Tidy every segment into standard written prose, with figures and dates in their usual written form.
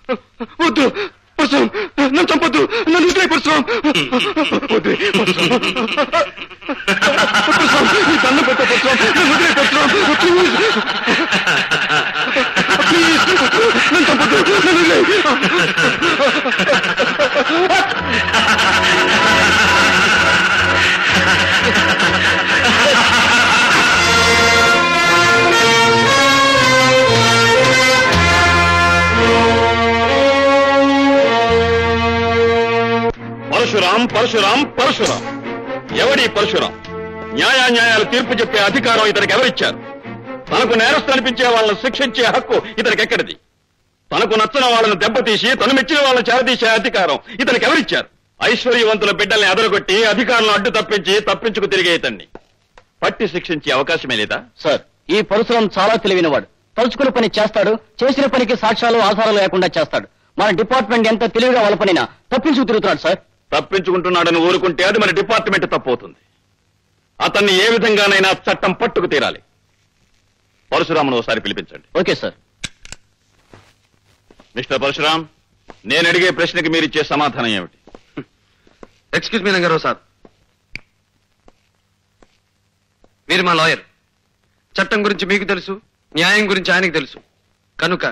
వద్దు పరశురాం, నన్ను చంపొద్దు, నన్ను వదిలే పరశురాం, వదిలే పరశురాం, పరశురాం, నీ దండం పెట్ట పరశురాం, నన్ను వదిలే పరశురాం, ప్లీజ్, నన్ను చంపొద్దు, నన్ను వదిలే. పరశురాం పరశురాం పరశురాం, ఎవడి పరశురాం? న్యాయాలు తీర్పు చెప్పే అధికారం ఇతనికి ఎవరిచ్చారు? తనకు నేరస్తు అనిపించే వాళ్ళని శిక్షించే హక్కు ఇతనికి ఎక్కడిది? తనకు నచ్చిన వాళ్ళని దెబ్బతీసి తను మెచ్చిన వాళ్ళని చేరదీసే అధికారం ఇతనికి ఎవరిచ్చారు? ఐశ్వర్యవంతుల బిడ్డల్ని అదరగొట్టి అధికారులను అడ్డు తప్పించుకు తిరిగే ఇతన్ని పట్టి శిక్షించే అవకాశమే లేదా? సార్, ఈ పరశురాం చాలా తెలివినవాడు. తలుచుకున్న పని చేస్తాడు, చేసిన పనికి సాక్ష్యాలు ఆధారాలు లేకుండా చేస్తాడు. మన డిపార్ట్మెంట్ ఎంత తెలివిగా వాళ్ళ పనినా తప్పించుకు తిరుగుతున్నాడు సార్. తప్పించుకుంటున్నాడని ఊరుకుంటే అది మన డిపార్ట్మెంట్ తప్పు అవుతుంది. అతన్ని ఏ విధంగానైనా చట్టం పట్టుకు తీరాలి. పరశురామును ఒకసారి పిలిపించండి. Okay sir. మిస్టర్ పరశురాం, నేను అడిగే ప్రశ్నకి మీరిచ్చే సమాధానం ఏమిటి? ఎక్స్క్యూజ్ మీ రంగారావు సార్, మీరు మా లాయర్. చట్టం గురించి మీకు తెలుసు, న్యాయం గురించి ఆయనకు తెలుసు. కనుక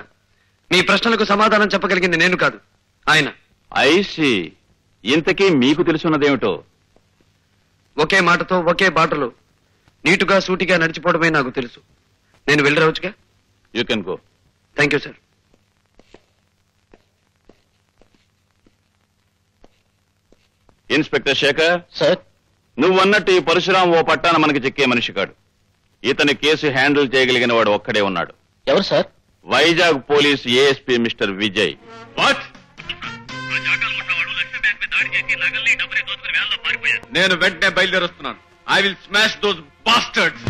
మీ ప్రశ్నలకు సమాధానం చెప్పగలిగింది నేను కాదు, ఆయన. ఐసి, ఇంతకీ మీకు తెలుసున్నదేమిటో? ఒకే మాటతో ఒకే బాటలో నీటుగా సూటిగా నడిచిపోవడమే నాకు తెలుసు. నేను వెళ్ళరావచ్చుగా? You can go. Thank you sir. Inspector Shekhar sir, నువ్వన్నట్టు ఈ పరశురాం ఓ పట్టాన మనకి చిక్కే మనిషి కాడు. ఇతని కేసు హ్యాండిల్ చేయగలిగిన వాడు ఒక్కడే ఉన్నాడు. ఎవరు sir? Vizag police ASP mister Vijay. What? నేను వెంటనే బయలుదేరొస్తున్నాను. I will smash those bastards.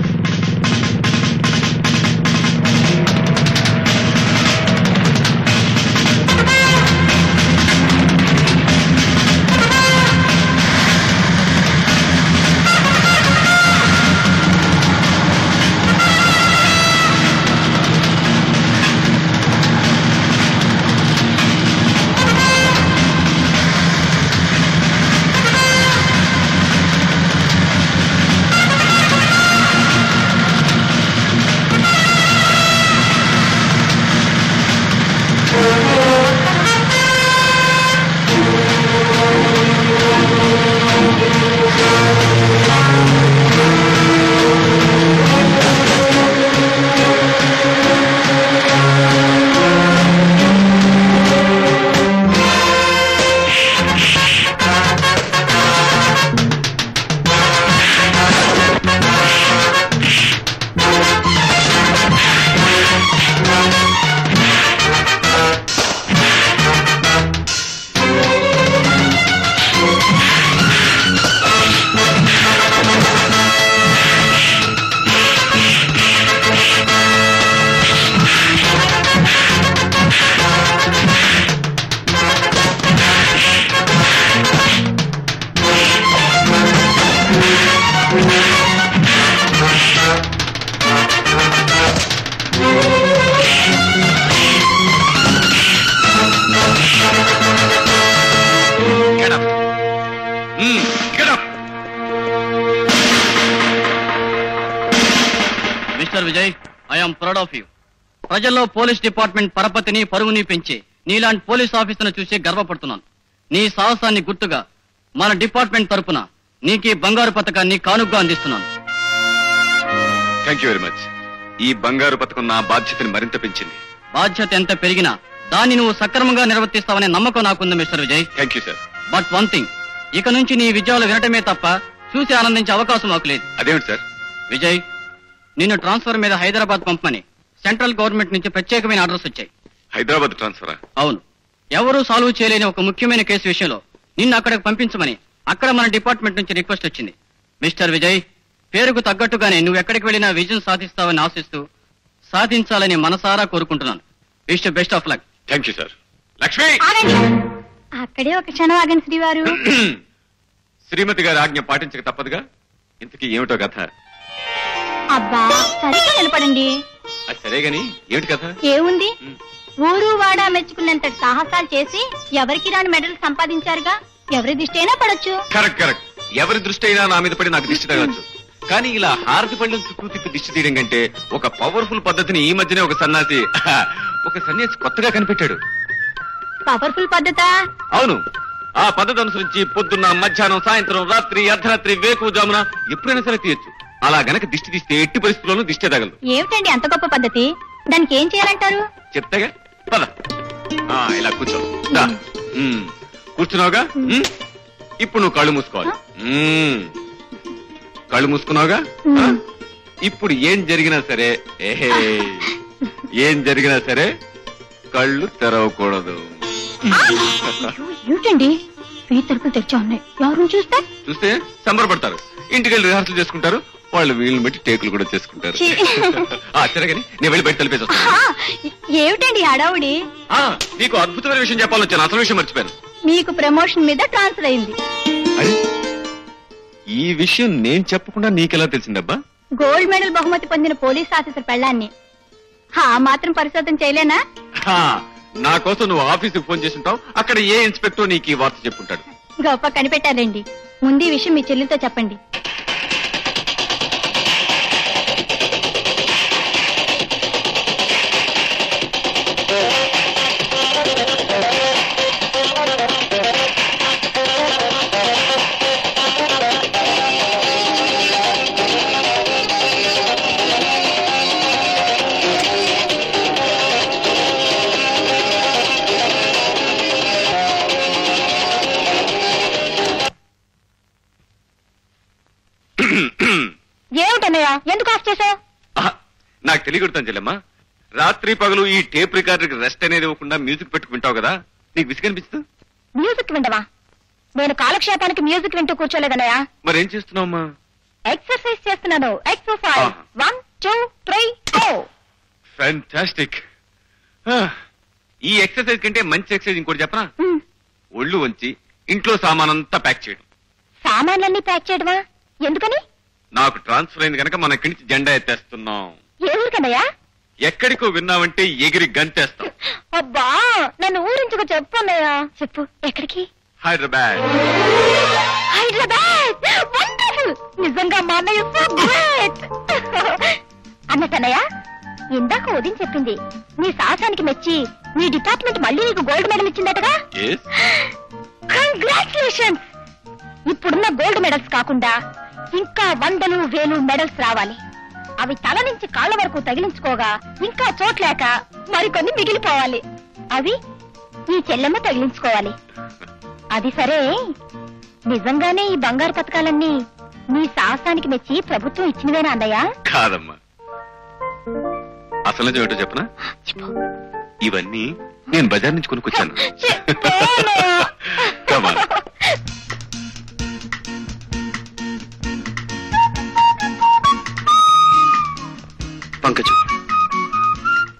Mister Vijay, I'm proud of you. ప్రజల్లో పోలీస్ డిపార్ట్మెంట్ పరపతిని పరువుని పెంచి నీలాంటి పోలీస్ ఆఫీసర్ను చూసి గర్వపడుతున్నాను. నీ సాహసాన్ని గుర్తుగా మన డిపార్ట్మెంట్ తరపున నీకు బంగారు పతకాన్ని కానుగ్గా అందిస్తున్నాను. Thank you very much. ఈ బంగారు పతకం నా బాధ్యతని మరింత పెంచింది. బాధ్యత ఎంత పెరిగినా దాన్ని నువ్వు సక్రమంగా నిర్వర్తిస్తావనే నమ్మకం నాకుంది mister Vijay. Thank you sir. But one thing, ఇక నుంచి నీ విజయాలు వినటమే తప్ప చూసి ఆనందించే అవకాశం మాకు లేదు. అదేమిటి సార్? విజయ్, నిన్ను ట్రాన్స్ఫర్ మీద హైదరాబాద్ పంపమని సెంట్రల్ గవర్నమెంట్ నుంచి ప్రత్యేకమైన ఆర్డర్స్ వచ్చాయి. హైదరాబాద్ ట్రాన్స్ఫరా? అవును. ఎవరూ సాల్వ్ చేయలేని ఒక ముఖ్యమైన కేసు విషయంలో నిన్ను అక్కడికి పంపించమని అక్కడ మన డిపార్ట్మెంట్ నుంచి రిక్వెస్ట్ వచ్చింది. మిస్టర్ విజయ్, పేరుకు తగ్గట్టుగానే నువ్వు ఎక్కడికి వెళ్ళినా విజయం సాధిస్తావని ఆశిస్తూ సాధించాలని మనసారా కోరుకుంటున్నాను. Wish best of luck. Thank you sir. Lakshmi, అక్కడే ఒక క్షణం ఆగండి శ్రీవారు. శ్రీమతి గారి ఆజ్ఞ పాటించక తప్పదుగా. ఇంతకీ ఏమిటో కథ? అబ్బా, సరిగ్గా నిలబడండి. అది సరే గాని ఏమిటి కథ? ఏముంది, ఊరు వాడ మెచ్చుకున్నంత సాహసాలు చేసి ఎవరికి రాని మెడల్ సంపాదించారుగా. ఎవరి దృష్టి అయినా పడొచ్చు. Correct correct. ఎవరి దృష్టి అయినా నా మీద పడి నాకు దిష్టి తగలచ్చు. కానీ ఇలా హారతి పళ్ళం చుట్టూ తిప్పి దిష్టి తీయడం కంటే ఒక పవర్ఫుల్ పద్ధతిని ఈ మధ్యనే ఒక సన్యాసి కొత్తగా కనిపెట్టాడు. పవర్ఫుల్ పద్ధత? అవును. ఆ పద్ధతి అనుసరించి పొద్దున్న, మధ్యాహ్నం, సాయంత్రం, రాత్రి, అర్ధరాత్రి, వేకువజామున ఎప్పుడైనా సరే తీయచ్చు. అలా గనక దిష్టి తీస్తే ఎట్టి పరిస్థితుల్లోనూ దిష్టి తగలదు. ఏమిటండి అంత గొప్ప పద్ధతి? దానికి ఏం చేయాలంటారు? చెప్తాగా, పద. ఇలా కూర్చో. దా. కూర్చున్నావుగా, ఇప్పుడు నువ్వు కళ్ళు మూసుకోవాలి. కళ్ళు మూసుకున్నావుగా, ఇప్పుడు ఏం జరిగినా సరే కళ్ళు తెరవకూడదు. ఏమిటండి తలుపులు తెచ్చా ఉన్నాయి, ఎవరు చూస్తే సంబరపడతారు. ఇంటికెళ్ళి రిహార్సల్ చేసుకుంటారు. వాళ్ళు వీళ్ళని బట్టి టేకులు కూడా చేసుకుంటారు. సరేగాని నేను వెళ్ళి బయట తలిపేసి వస్తాను. ఏమిటండి హడావుడి? నీకు అద్భుతమైన విషయం చెప్పాలొచ్చాను. అసలు విషయం మర్చిపోయాను. మీకు ప్రమోషన్ మీద ట్రాన్స్ఫర్ అయింది. ఈ విషయం నేను చెప్పకుండా నీకెలా తెలిసిందబ్బా? గోల్డ్ మెడల్ బహుమతి పొందిన పోలీస్ ఆఫీసర్ పెళ్ళాన్ని మాత్రం పరిశోధన చేయలేనా? నా కోసం నువ్వు ఆఫీసుకు ఫోన్ చేస్తుంటావు. అక్కడ ఏ ఇన్స్పెక్టర్ నీకు ఈ వార్త చెప్పుంటాడు. గొప్ప కనిపెట్టారండి. ముందు ఈ విషయం మీ చెల్లితో చెప్పండి. ఏమిటన్నయ్యా, ఎందుకు ఆఫ్ చేసావు? నాకు తెలియకూడతాను చెల్లెమ్మా. రాత్రి పగలు ఈ టేప్ రికార్డర్ రెస్ట్ అనేది ఇవ్వకుండా మ్యూజిక్ పెట్టుకుంటావు కదా, నీకు విసుగనిపిస్తుంది? మ్యూజిక్ వింటవా? నేను కాలక్షేపానికి మ్యూజిక్ వింటూ కూర్చోలేదన్నయ్యా. మరేం చేస్తున్నావమ్మా? ఎక్సర్సైజ్ చేస్తున్నాను. ఎక్సర్సైజ్ 1 2 3 4. ఫ్యాంటాస్టిక్. ఈ ఎక్సర్సైజ్ కంటే మంచి ఎక్సర్సైజ్ ఇంకోటి చెప్పనా? ఒళ్ళు వంచి ఇంట్లో సామానంతా ప్యాక్ చేయడం. సామాన్లన్నీ ప్యాక్ చేయడమా? ఎందుకని? నాకు ట్రాన్స్ఫర్ అయింది కనుక మన ఇక్కడి నుంచి జెండా ఎత్తేస్తున్నాం. ఏ ఊరికన్నయ్యా? ఎక్కడికో విన్నావంటే ఎగిరి గంతేస్తాం. అబ్బా, నన్ను ఊరించుకు చెప్పు అన్నయ్యా. చెప్పు, ఎక్కడికి? హైదరాబాద్. హైదరాబాద్ వండర్ఫుల్. నిజంగా మా అన్నయ్య సో గ్రేట్. అన్నయ్య, ఇందాక ఉదయం చెప్పింది నీ సాహసానికి మెచ్చి నీ డిపార్ట్మెంట్ మళ్ళీ నీకు గోల్డ్ మెడల్ ఇచ్చిందటగా? కంగ్రాచులేషన్స్. ఇప్పుడున్న గోల్డ్ మెడల్స్ కాకుండా ఇంకా 100 1000 మెడల్స్ రావాలి. అవి తల నుంచి కాళ్ళ వరకు తగిలించుకోగా ఇంకా చోట్లేక మరికొన్ని మిగిలిపోవాలి. అవి ఈ చెల్లెమ్మ తగిలించుకోవాలి. అది సరే, నిజంగానే ఈ బంగారు పథకాలన్నీ నీ సాహసానికి మెచ్చి ప్రభుత్వం ఇచ్చినవేనా అన్నయ్య? కాదమ్మా, అసలు ఏమిటో చెప్పనా? ఇవన్నీ నేను బజార్ నుంచి కొనుక్కొచ్చాను. పంకజం,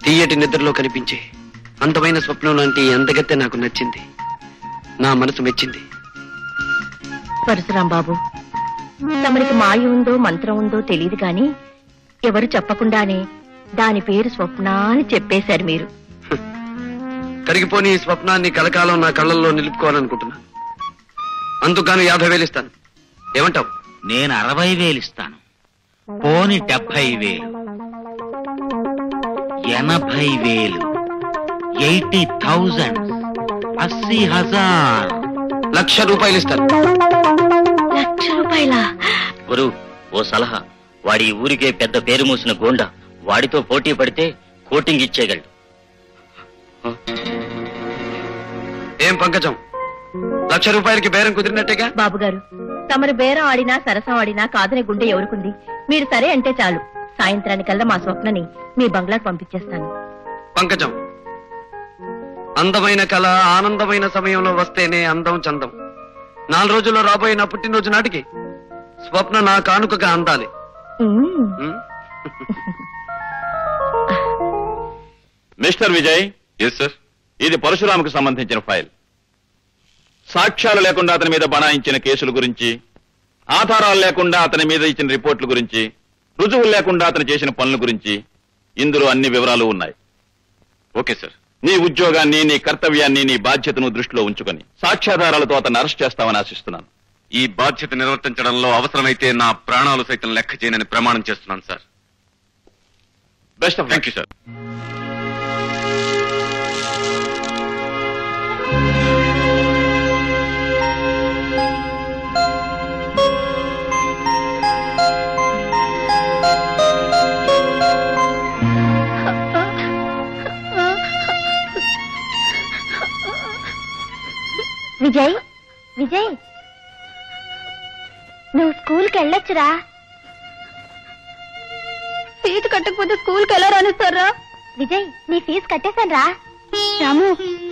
తీయటి నిద్రలో కనిపించే అందమైన స్వప్నం లాంటి అందగత్తె నాకు నచ్చింది. నా మనసు మెచ్చింది. పరశురాం బాబు, తమరికి మాయ ఉందో మంత్రం ఉందో తెలియదు గాని ఎవరు చెప్పకుండానే దాని పేరు స్వప్న అని చెప్పేశారు మీరు. కరిగిపోని ఈ స్వప్నాన్ని కలకాలం నా కళ్ళల్లో నిలుపుకోవాలనుకుంటున్నాను. అందుకని 50,000 ఇస్తాను. ఏమంటావు? నేను 60,000 ఇస్తాను. పోని 70,000, 80,000, 80,000, 80,000. ₹1,00,000 ఇస్తాను. ₹1,00,000? గురు, ఓ సలహా. వాడి ఊరికే పెద్ద పేరు మూసిన గోండా. వాడితో పోటీ పడితే కోటింగ్ ఇచ్చేయగలడు. ఏం పంకజం, ₹1,00,000 బేరం కుదిరినట్టేగా? బాబు గారు, తమరు బేరం ఆడినా సరసం ఆడినా కాదనే గుండె ఎవరుకుంది? మీరు సరే అంటే చాలు. సాయంత్రానికల్లా మా స్వప్నని మీ బంగ్లాకు పంపించేస్తాను. పంకజం, అందమైన కళ ఆనందమైన సమయంలో వస్తేనే అందం చందం. 4 రోజుల్లో రాబోయే నా పుట్టినరోజు నాటికి స్వప్న నా కానుకగా అందాలి. మిస్టర్ విజయ్. Yes sir. ఇది పరశురాముకు సంబంధించిన ఫైల్. సాక్ష్యాలు లేకుండా అతని మీద బనాయించిన కేసుల గురించి, ఆధారాలు లేకుండా అతని మీద ఇచ్చిన రిపోర్ట్ల గురించి, రుజువులు లేకుండా అతను చేసిన పనుల గురించి ఇందులో అన్ని వివరాలు ఉన్నాయి. Okay sir. నీ ఉద్యోగాన్ని, నీ కర్తవ్యాన్ని, నీ బాధ్యతను దృష్టిలో ఉంచుకొని సాక్ష్యాధారాలతో అతన్ని అరెస్ట్ చేస్తామని ఆశిస్తున్నాను. ఈ బాధ్యత నిర్వర్తించడంలో అవసరమైతే నా ప్రాణాలు సైతం లెక్క చేయనని ప్రమాణం చేస్తున్నాను sir. Best of thank you sir. Vijay, Vijay, నువ్వు స్కూల్కి వెళ్ళొచ్చురా. ఫీజు కట్టకపోతే స్కూల్కి ఎలా రానిస్తారా? విజయ్, నీ ఫీజు కట్టేశాను రా. రాము,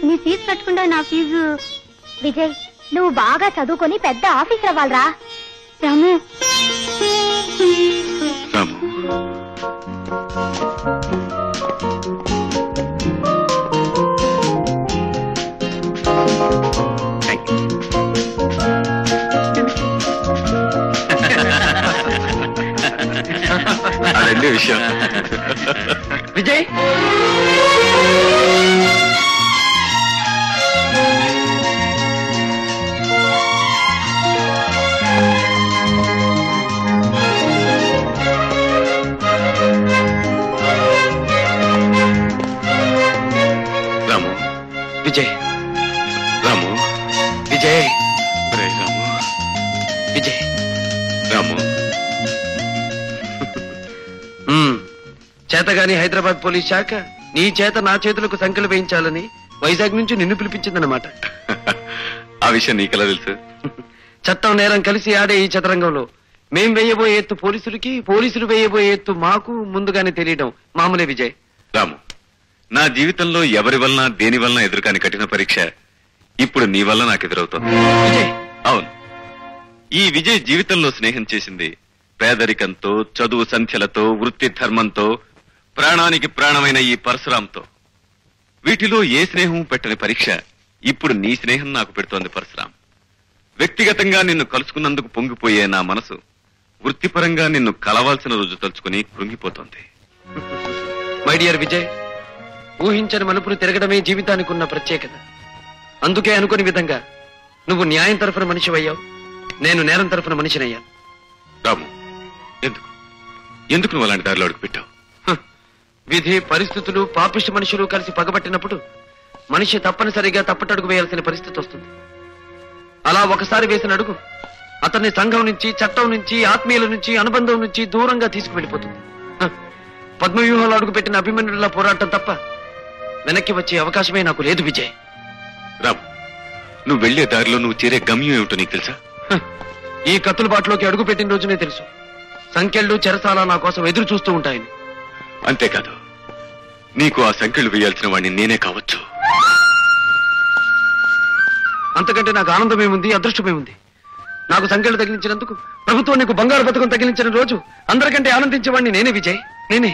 నీ ఫీజు కట్టకుండా నా ఫీజు. విజయ్, నువ్వు బాగా చదువుకొని పెద్ద ఆఫీసర్ అవ్వాలరా. రాము, రాము, అదే విషయం. విజయ్, రాము, విజయ్, రాము, విజయ్, ఒరే రాము, విజయ్. రాము, చేతగాని హైదరాబాద్ పోలీస్ శాఖ నీ చేత నా చేతులకు సంఖ్యలు వేయించాలని వైజాగ్ నుంచి నిన్ను పిలిపించిందన్నమాట. ఆ విషయం నీకెలా తెలుసు? చట్టం నేరం కలిసి ఆడే ఈ చదరంగంలో మేం వేయబోయే ఎత్తు పోలీసులకి, పోలీసులు వేయబోయే ఎత్తు మాకు ముందుగానే తెలియడం మామూలే విజయ్. రాము, నా జీవితంలో ఎవరి వలన దేని వలన ఎదురుకాని కఠిన పరీక్ష ఇప్పుడు నీ వల్ల నాకు ఎదురవుతోంది. విజయ్, అవును, ఈ విజయ్ జీవితంలో స్నేహం చేసింది పేదరికంతో, చదువు సంఖ్యలతో, వృత్తి ధర్మంతో, ప్రాణానికి ప్రాణమైన ఈ పరశురాంతో. వీటిలో ఏ స్నేహం పెట్టని పరీక్ష ఇప్పుడు నీ స్నేహం నాకు పెడుతోంది పరశురాం. వ్యక్తిగతంగా నిన్ను కలుసుకున్నందుకు పొంగిపోయే నా మనసు వృత్తిపరంగా నిన్ను కలవాల్సిన రోజు తలుచుకుని కృంగిపోతోంది. మై డియర్ విజయ్, ఊహించని మలుపులు తిరగడమే జీవితానికి ఉన్న ప్రత్యేకత. అందుకే అనుకుని విధంగా నువ్వు న్యాయం తరఫున మనిషివయ్యావు, నేను నేరం తరఫున మనిషినయ్యాను. రాము, ఎందుకు ఎందుకు నువ్వు అలాంటి దారిలో అడుగు పెట్టావు? విధి, పరిస్థితులు, పాపిష్టి మనుషులు కలిసి పగబట్టినప్పుడు మనిషి తప్పనిసరిగా తప్పటడుగు వేయాల్సిన పరిస్థితి వస్తుంది. అలా ఒకసారి వేసిన అడుగు అతన్ని సంఘం నుంచి, చట్టం నుంచి, ఆత్మీయుల నుంచి, అనుబంధం నుంచి దూరంగా తీసుకువెళ్ళిపోతుంది. పద్మవ్యూహంలో అడుగు పెట్టిన అభిమన్యుడిలా పోరాటం తప్ప వెనక్కి వచ్చే అవకాశమే నాకు లేదు విజయ్. రాము, నువ్వు వెళ్లే దారిలో నువ్వు చేరే గమ్యం ఏమిటో నీకు తెలుసా? ఈ కత్తుల బాటలోకి అడుగు పెట్టిన రోజునే తెలుసు సంఖ్యలు, చెరసాల నా కోసం ఎదురు చూస్తూ ఉంటాయని. అంతేకాదు, నీకు ఆ సంఖ్యలు వేయాల్సిన వాడిని నేనే కావచ్చు. అంతకంటే నాకు ఆనందమేముంది, అదృష్టమేముంది? నాకు సంఖ్యలు తగిలించినందుకు ప్రభుత్వం నీకు బంగారు పథకం తగిలించిన రోజు అందరికంటే ఆనందించేవాడిని నేనే విజయ్, నేనే.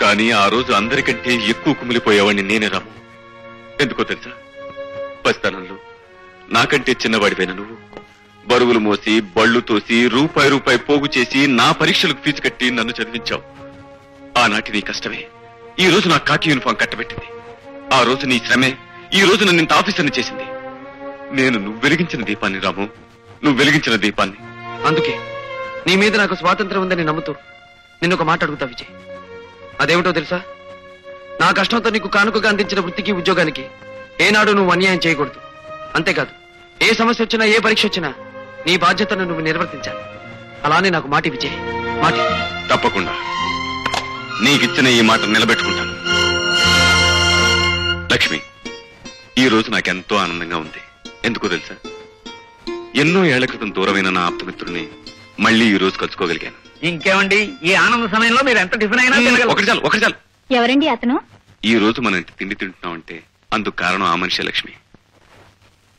కానీ ఆ రోజు అందరికంటే ఎక్కువ కుమిలిపోయేవాడిని నేనే రాము. ఎందుకో తెలుసా? పసితనంలో నాకంటే చిన్నవాడిపైన నువ్వు బరువులు మోసి, బళ్ళు తోసి, రూపాయి రూపాయి పోగు చేసి నా పరీక్షలకు ఫీజు కట్టి నన్ను చదివించావు. ఆనాటి నీ కష్టమే ఈ రోజు నా కాకి యూనిఫామ్ కట్టబెట్టింది. ఆ రోజు నీ శ్రమే ఈ రోజు నన్ను ఇంత ఆఫీసర్ని చేసింది. నేను నువ్వు వెలిగించిన దీపాన్ని రాము, నువ్వు వెలిగించిన దీపాన్ని. అందుకే నీ మీద నాకు స్వాతంత్రం ఉందని నమ్ముతూ నిన్నొక మాట అడుగుతా విజయ్. అదేమిటో తెలుసా? నా కష్టంతో నీకు కానుకగా అందించిన వృత్తికి, ఉద్యోగానికి ఏనాడు నువ్వు అన్యాయం చేయకూడదు. అంతేకాదు, ఏ సమస్య వచ్చినా, ఏ పరీక్ష వచ్చినా నీ బాధ్యతను నువ్వు నిర్వర్తించాలి. అలానే నాకు మాటి విజయ్, మాటి. తప్పకుండా నీకిచ్చిన ఈ మాట నిలబెట్టుకుంటాను. లక్ష్మి, ఈ రోజు నాకెంతో ఆనందంగా ఉంది. ఎందుకో తెలుసా? ఎన్నో ఏళ్ల క్రితం దూరమైన నా ఆప్తమిత్రుడిని మళ్ళీ ఈ రోజు కలుసుకోగలిగాను. ఇంకేమండి, ఈ ఆనంద సమయంలో మీరు ఎంత టిఫిన్ అయినా ఒకటి చాలు, ఒకటి చాలు. ఎవరండి అతను? ఈ రోజు మన ఇంటి తిండి తింటున్నామంటే అందుకు కారణం ఆ మనిషి లక్ష్మి.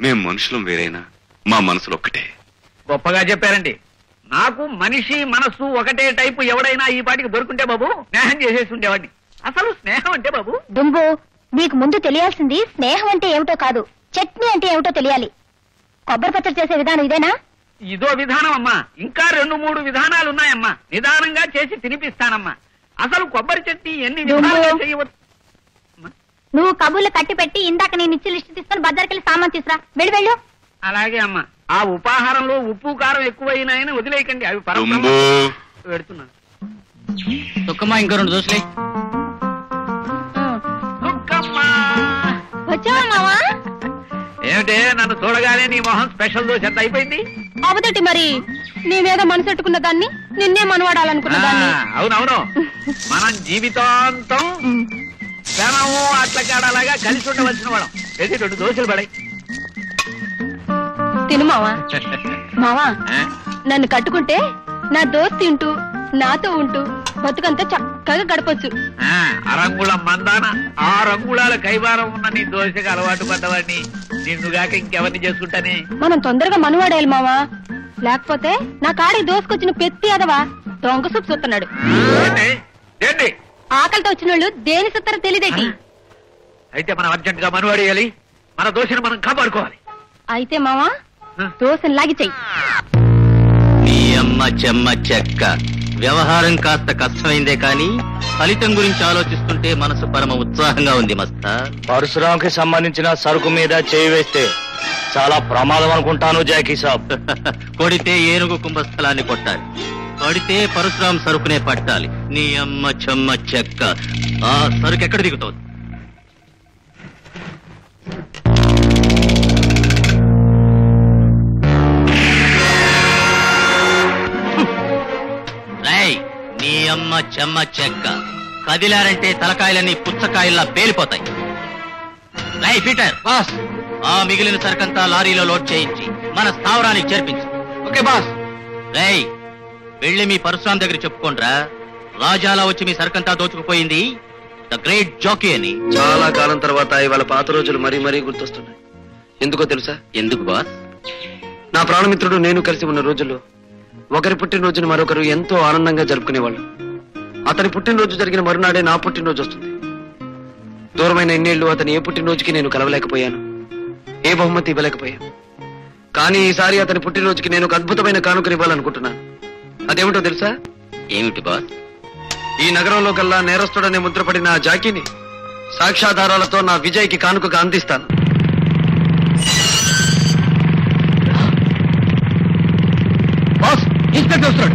మేం మనుషులం వేరైనా మా మనసులు ఒక్కటే. గొప్పగా చెప్పారండి. నాకు మనిషి మనస్సు ఒకటే టైపు ఎవడైనా ఈ పాటికి దొరుకుంటే బాబు స్నేహం చేసేసి ఉండేవాడిని. అసలు స్నేహం అంటే బాబు దుంబు, నీకు ముందు తెలియాల్సింది స్నేహం అంటే ఏమిటో కాదు, చట్నీ అంటే ఏమిటో తెలియాలి. కొబ్బరి పచ్చడి చేసే విధానం ఇదేనా? ఇదో విధానం అమ్మా, ఇంకా 2-3 విధానాలు ఉన్నాయమ్మా. నిదానంగా చేసి తినిపిస్తానమ్మా. అసలు కొబ్బరి చట్నీ ఎన్ని విధాలుగా చేయవచ్చు? నువ్వు కబుర్లు కట్టి పెట్టి ఇందాక నేను ఇచ్చి లిస్ట్ తీసుకొని బజార్కెళ్ళి సామాన్ తీసురా. వెళ్ళు. అలాగే అమ్మా. ఆ ఉపాహారంలో ఉప్పు కారం ఎక్కువైనాయని వదిలేయకండి. అవి తుంబు. పెడుతున్నాను. దుఃఖమ్మా ఇంకో 2 దోశలే. వచ్చావా మావా? ఏమిటే నన్ను చూడగానే నీ మొహం స్పెషల్ దోశ ఎంత అయిపోయింది? అవదటి మరి నీ మీద మనసెట్టుకున్న దాన్ని నిన్నే మనవాడాలనుకున్న దాన్ని. అవునవును. మనం జీవితాంతం క్షణము అట్లకాడలాగా కలిసి ఉండవలసిన వాళ్ళం. ఏది 2 దోశలు పడాయి. తిను మావా. మావా నన్ను కట్టుకుంటే నా దోస్త్ తింటూ నాతో ఉంటూ బతుకంతా చక్కగా గడపొచ్చు. అరంగుళం మందాన 6 అంగుళాల కైవారం ఉన్న నీ దోశకు అలవాటు పడ్డవాడిని నిన్నుగాక ఇంకెవరిని చేసుకుంటానే. మనం తొందరగా మనవాడేయాలి మావా. లేకపోతే నా కాడికి దోసుకొచ్చిన పెత్తి అదవా దొంగ సూపు చూస్తున్నాడు. ఏంటి ఆకలితో వచ్చిన వాళ్ళు దేని సుత్తరో తెలియదేటి. అయితే మనం అర్జెంట్ గా మనవాడేయాలి. మన దోశను మనం కాపాడుకోవాలి. అయితే మావా దోశను లాగి చెయ్యి. నీ అమ్మ చెమ్మ చెక్క. వ్యవహారం కాస్త కష్టమైందే కానీ ఫలితం గురించి ఆలోచిస్తుంటే మనసు పరమ ఉత్సాహంగా ఉంది మస్తా. పరశురాంకి సంబంధించిన సరుకు మీద చేయి వేస్తే చాలా ప్రమాదం అనుకుంటాను జాకీ సాబ్. కొడితే ఏనుగు కుంభస్థలాన్ని కొట్టాలి, కొడితే పరశురాం సరుకునే పట్టాలి. నీ అమ్మ చెమ్మ చెక్క. ఆ సరుకు ఎక్కడ దిగుతోంది? నీ అమ్మ చెమ్మ చెక్క. కదిలారంటే తలకాయలన్నీ పుచ్చకాయల్లా పేలిపోతాయి. రై పీటర్ బాస్, ఆ మిగిలిన సరుకంతా లారీలో లోడ్ చేయించి మన స్థావరానికి చేర్పించు. Okay boss. రై వెళ్ళి మీ పరశురాం దగ్గర చెప్పుకోండ్రా. రాజాలా వచ్చి మీ సరుకంతా దోచుకుపోయింది ద గ్రేట్ జాకీ అని. చాలా కాలం తర్వాత ఇవాళ పాత రోజులు మరీ మరీ గుర్తొస్తున్నాయి. ఎందుకో తెలుసా? ఎందుకు బాస్? నా ప్రాణమిత్రుడు నేను కలిసి ఉన్న రోజుల్లో ఒకరి పుట్టినరోజును మరొకరు ఎంతో ఆనందంగా జరుపుకునేవాళ్ళు. అతని పుట్టినరోజు జరిగిన మరునాడే నా పుట్టినరోజు వస్తుంది. దూరమైన ఎన్నేళ్లు అతని ఏ పుట్టినరోజుకి నేను కలవలేకపోయాను, ఏ బహుమతి ఇవ్వలేకపోయాను. కానీ ఈసారి అతని పుట్టినరోజుకి నేను ఒక అద్భుతమైన కానుకనివ్వాలనుకుంటున్నాను. అదేమిటో తెలుసా? ఏమిటి బాస్? ఈ నగరంలో కల్లా నేరస్తుడనే ముద్రపడిన ఆ జాకీని సాక్ష్యాధారాలతో నా విజయ్కి కానుకగా అందిస్తాను. బాస్ ఇన్స్పెక్టర్ వస్తున్నాడు.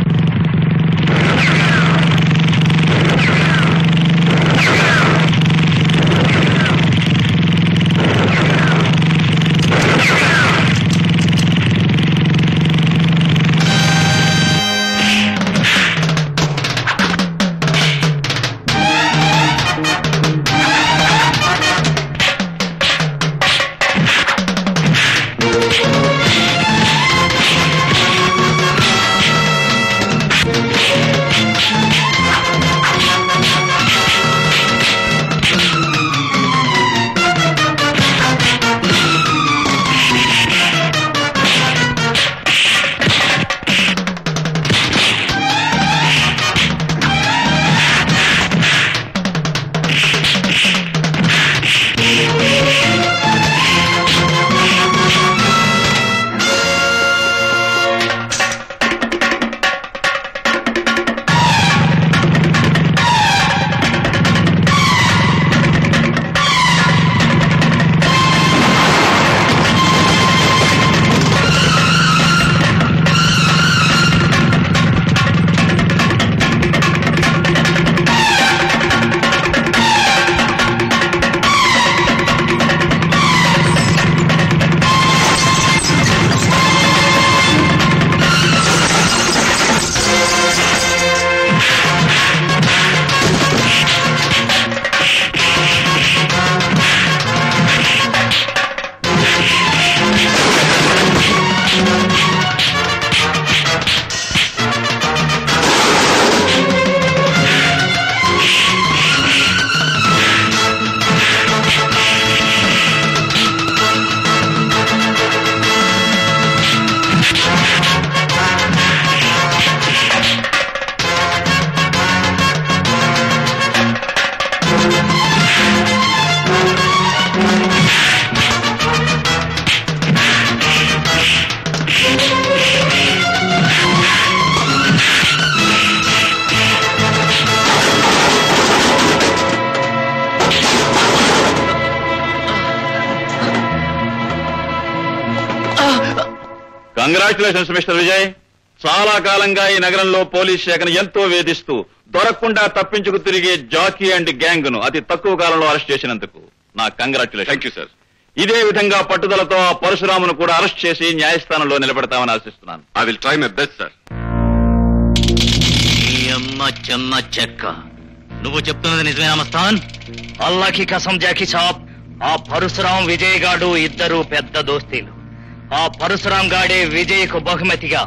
Congratulations mister Vijay. చాలా కాలంగా ఈ నగరంలో పోలీస్ శాఖను ఎంతో వేధిస్తూ దొరకకుండా తప్పించుకు తిరిగే జాకీ అండ్ గ్యాంగ్ ను అతి తక్కువ కాలంలో అరెస్ట్ చేసినందుకు నా కంగ్రాచులేషన్. Thank you sir. ఇదే విధంగా పట్టుదలతో ఆ పరశురామును కూడా అరెస్ట్ చేసి న్యాయస్థానంలో నిలబెడతామని ఆశిస్తున్నాను. I will try my best sir. నీ అమ్మ చెమ్మ చెక్క, నువ్వు చెప్తున్నది నిజమేనా మస్తాన్? అల్లాకి కసం జాకీ సాబ్, ఆ పరశురాం విజయ్ గాడు ఇద్దరు పెద్ద దోస్తీలు. ఆ పరశురాం గాడే విజయ్కు బహుమతిగా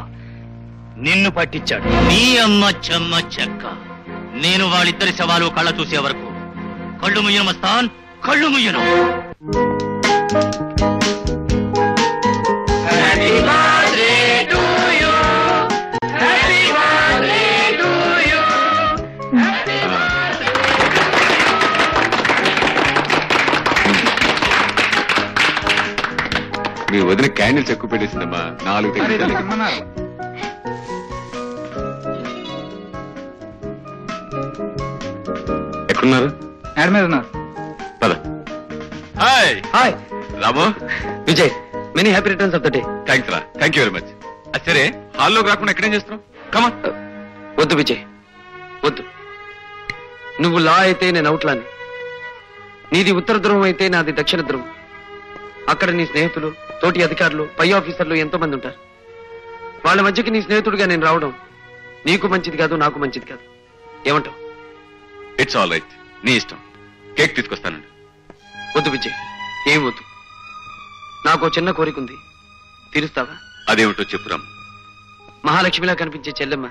నిన్ను పట్టించాడు. నీ అమ్మ చెమ్మ చెక్క, నేను వాళ్ళిద్దరి శవాలు కళ్ళ చూసే వరకు కళ్ళు ముయ్యను మస్తాన్, కళ్ళు ముయ్యను. మీ వదిన క్యాండిల్స్ ఎక్కువ పెట్టేసిందమ్మా. 4 ఎక్కడున్నారు? మేడ మీద ఉన్నారు. పద. Hi hi Ramu. Vijay, many happy returns of the day. Thanks రా. Thank you very much. సరే, హాల్లోకి రాకుండా ఎక్కడేం చేస్తున్నావు? కమా. వద్దు విజయ్, వద్దు. నువ్వు లా అయితే నేను అవుట్లాని, నీది ఉత్తర ధ్రువం అయితే నాది దక్షిణ ధ్రువం. అక్కడ నీ స్నేహితులు, తోటి అధికారులు, పై ఆఫీసర్లు ఎంతో మంది ఉంటారు. వాళ్ళ మధ్యకి నీ స్నేహితుడిగా నేను రావడం నీకు మంచిది కాదు, నాకు మంచిది కాదు. ఏమంటావు? It's all right. నీ ఇష్టం. కేక్ తీసుకొస్తానండి. వద్దు విజయ్, ఏం వద్దు. నాకు చిన్న కోరిక ఉంది, తీరుస్తావా? అదేమిటో చెప్పు రాము. మహాలక్ష్మిలా కనిపించే చెల్లెమ్మ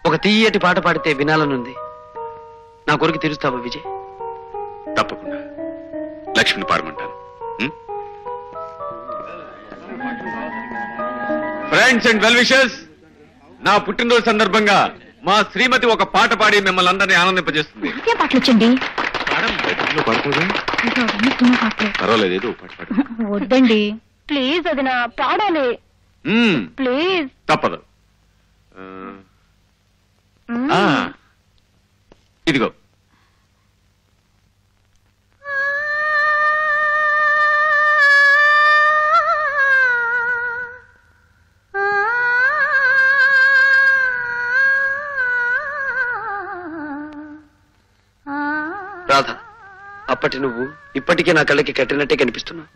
ఒక తీయటి పాట పాడితే వినాలనుంది. నా కోరిక తీరుస్తావా విజయ్? తప్పకుండా లక్ష్మిని పాడమంటాను. ఫ్రెండ్స్ అండ్ వెల్ విషర్స్, నా పుట్టినరోజు సందర్భంగా మా శ్రీమతి ఒక పాట పాడి మిమ్మల్ని అందరినీ ఆనందింపజేస్తుంది. పాటలు వచ్చండి. పర్వాలేదు, ఏదో పాట పాడు. వద్దండి ప్లీజ్, అది నా పాడాలి ప్లీజ్. తప్పదు. ఇదిగో. రాధ, అప్పటి నువ్వు ఇప్పటికే నా కళ్ళకి కట్టినట్టే కనిపిస్తున్నావు.